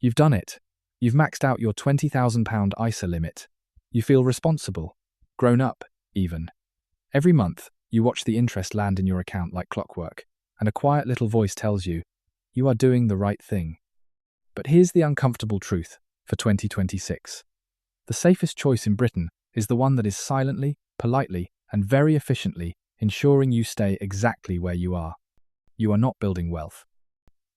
You've done it. You've maxed out your £20,000 ISA limit. You feel responsible, grown up, even. Every month, you watch the interest land in your account like clockwork, and a quiet little voice tells you, you are doing the right thing. But here's the uncomfortable truth for 2026. The safest choice in Britain is the one that is silently, politely, and very efficiently ensuring you stay exactly where you are. You are not building wealth.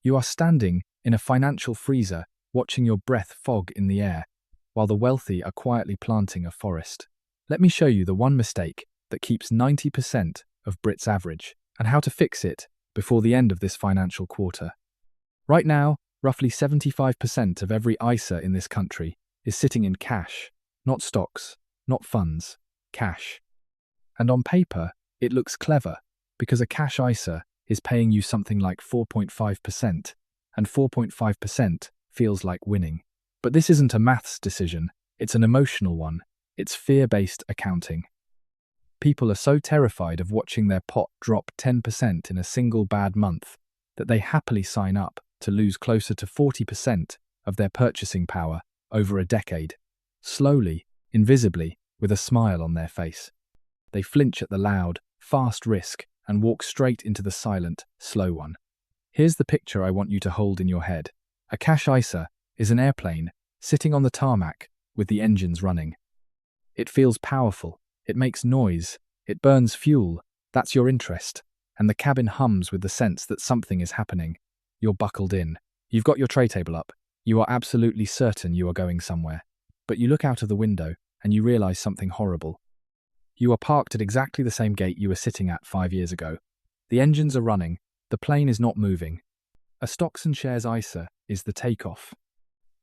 You are standing in a financial freezer, watching your breath fog in the air, while the wealthy are quietly planting a forest. Let me show you the one mistake that keeps 90% of Brits average, and how to fix it before the end of this financial quarter. Right now, roughly 75% of every ISA in this country is sitting in cash, not stocks, not funds, cash. And on paper, it looks clever, because a cash ISA is paying you something like 4.5%, and 4.5% feels like winning. But this isn't a maths decision, it's an emotional one. It's fear-based accounting. People are so terrified of watching their pot drop 10% in a single bad month that they happily sign up to lose closer to 40% of their purchasing power over a decade. Slowly, invisibly, with a smile on their face. They flinch at the loud, fast risk and walk straight into the silent, slow one. Here's the picture I want you to hold in your head. A cash ISA is an airplane sitting on the tarmac with the engines running. It feels powerful, it makes noise, it burns fuel, that's your interest, and the cabin hums with the sense that something is happening. You're buckled in. You've got your tray table up. You are absolutely certain you are going somewhere. But you look out of the window and you realize something horrible. You are parked at exactly the same gate you were sitting at 5 years ago. The engines are running, the plane is not moving. A stocks and shares ISA is the takeoff.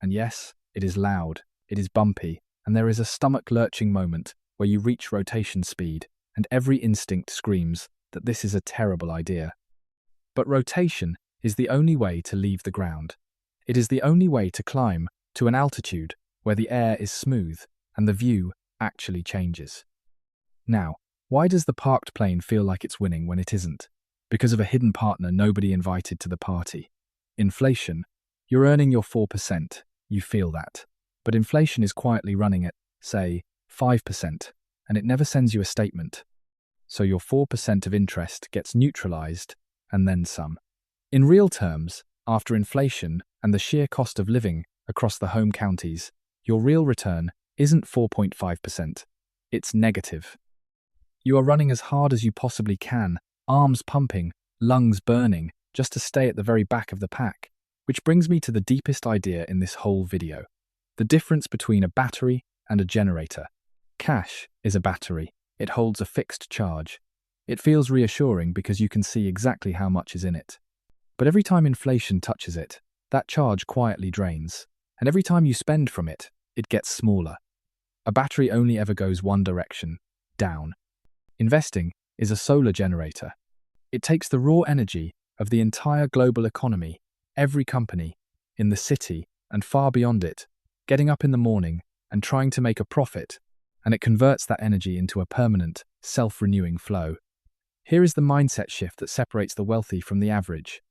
And yes, it is loud, it is bumpy, and there is a stomach-lurching moment where you reach rotation speed, and every instinct screams that this is a terrible idea. But rotation is the only way to leave the ground. It is the only way to climb to an altitude where the air is smooth and the view actually changes. Now, why does the parked plane feel like it's winning when it isn't? Because of a hidden partner nobody invited to the party. Inflation. You're earning your 4%. You feel that. But inflation is quietly running at, say, 5%, and it never sends you a statement. So your 4% of interest gets neutralized, and then some. In real terms, after inflation and the sheer cost of living across the home counties, your real return isn't 4.5%. It's negative. You are running as hard as you possibly can, arms pumping, lungs burning, just to stay at the very back of the pack. Which brings me to the deepest idea in this whole video. The difference between a battery and a generator. Cash is a battery. It holds a fixed charge. It feels reassuring because you can see exactly how much is in it. But every time inflation touches it, that charge quietly drains. And every time you spend from it, it gets smaller. A battery only ever goes one direction, down. Investing is a solar generator. It takes the raw energy of the entire global economy, every company, in the city and far beyond it, getting up in the morning and trying to make a profit, and it converts that energy into a permanent, self-renewing flow. Here is the mindset shift that separates the wealthy from the average.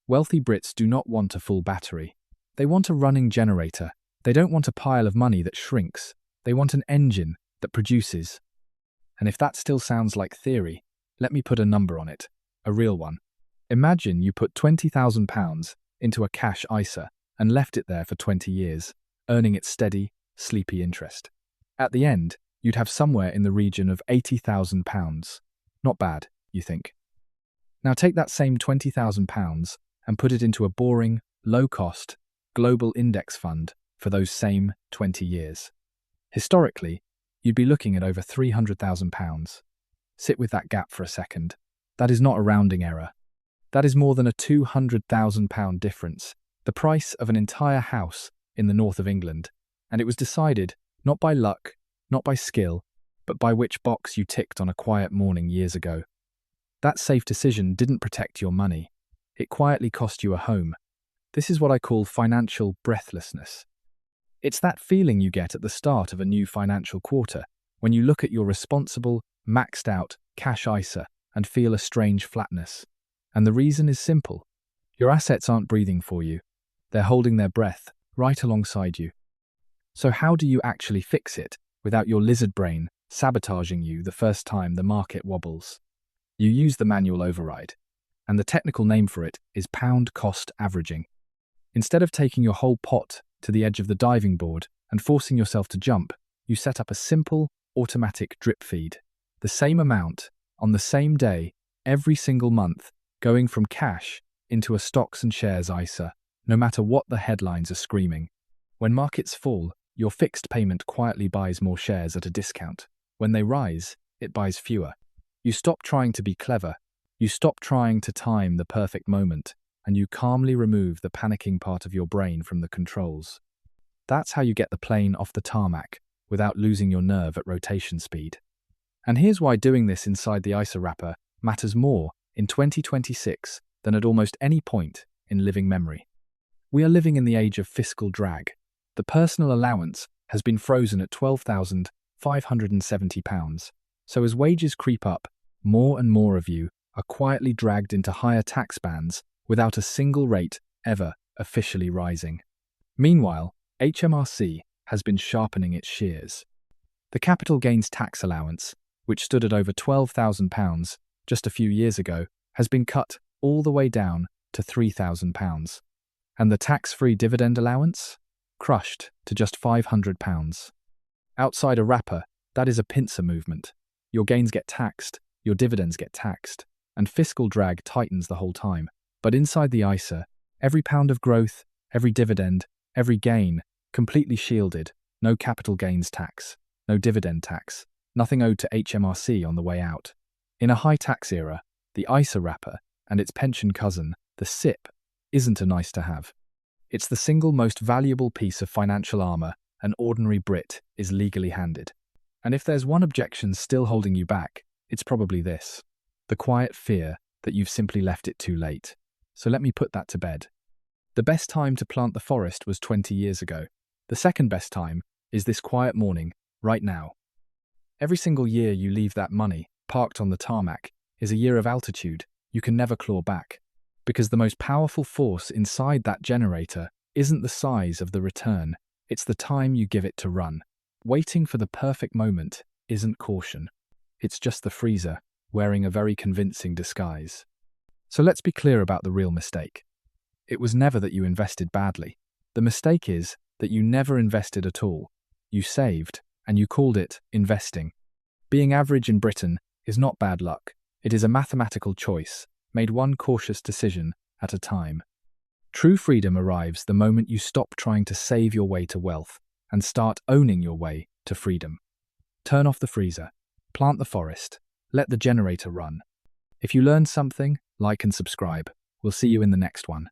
Wealthy Brits do not want a full battery. They want a running generator. They don't want a pile of money that shrinks. They want an engine that produces. And if that still sounds like theory, let me put a number on it, a real one. Imagine you put £20,000 into a cash ISA and left it there for 20 years, earning its steady, sleepy interest. At the end, you'd have somewhere in the region of £80,000. Not bad, you think. Now take that same £20,000 and put it into a boring, low-cost, global index fund for those same 20 years. Historically, you'd be looking at over £300,000. Sit with that gap for a second. That is not a rounding error. That is more than a £200,000 difference, the price of an entire house in the north of England, and it was decided not by luck, not by skill, but by which box you ticked on a quiet morning years ago. That safe decision didn't protect your money. It quietly cost you a home. This is what I call financial breathlessness. It's that feeling you get at the start of a new financial quarter when you look at your responsible, maxed-out cash ISA and feel a strange flatness. And the reason is simple. Your assets aren't breathing for you. They're holding their breath, right alongside you. So how do you actually fix it without your lizard brain sabotaging you the first time the market wobbles? You use the manual override, and the technical name for it is pound cost averaging. Instead of taking your whole pot to the edge of the diving board and forcing yourself to jump, you set up a simple, automatic drip feed. The same amount, on the same day, every single month, going from cash into a stocks and shares ISA, no matter what the headlines are screaming. When markets fall, your fixed payment quietly buys more shares at a discount. When they rise, it buys fewer. You stop trying to be clever. You stop trying to time the perfect moment, and you calmly remove the panicking part of your brain from the controls. That's how you get the plane off the tarmac without losing your nerve at rotation speed. And here's why doing this inside the ISA wrapper matters more in 2026 than at almost any point in living memory. We are living in the age of fiscal drag. The personal allowance has been frozen at £12,570. So as wages creep up, more and more of you are quietly dragged into higher tax bands without a single rate ever officially rising. Meanwhile, HMRC has been sharpening its shears. The capital gains tax allowance, which stood at over £12,000 just a few years ago, has been cut all the way down to £3,000. And the tax-free dividend allowance? Crushed to just £500. Outside a wrapper, that is a pincer movement. Your gains get taxed, your dividends get taxed, and fiscal drag tightens the whole time. But inside the ISA, every pound of growth, every dividend, every gain, completely shielded, no capital gains tax, no dividend tax, nothing owed to HMRC on the way out. In a high-tax era, the ISA wrapper and its pension cousin, the SIP, isn't a nice-to-have. It's the single most valuable piece of financial armor an ordinary Brit is legally handed. And if there's one objection still holding you back, it's probably this: the quiet fear that you've simply left it too late. So let me put that to bed. The best time to plant the forest was 20 years ago. The second best time is this quiet morning, right now. Every single year you leave that money parked on the tarmac is a year of altitude you can never claw back. Because the most powerful force inside that generator isn't the size of the return, it's the time you give it to run. Waiting for the perfect moment isn't caution. It's just the freezer wearing a very convincing disguise. So let's be clear about the real mistake. It was never that you invested badly. The mistake is that you never invested at all. You saved, and you called it investing. Being average in Britain is not bad luck. It is a mathematical choice, made one cautious decision at a time. True freedom arrives the moment you stop trying to save your way to wealth and start owning your way to freedom. Turn off the freezer, plant the forest, let the generator run. If you learned something, like and subscribe. We'll see you in the next one.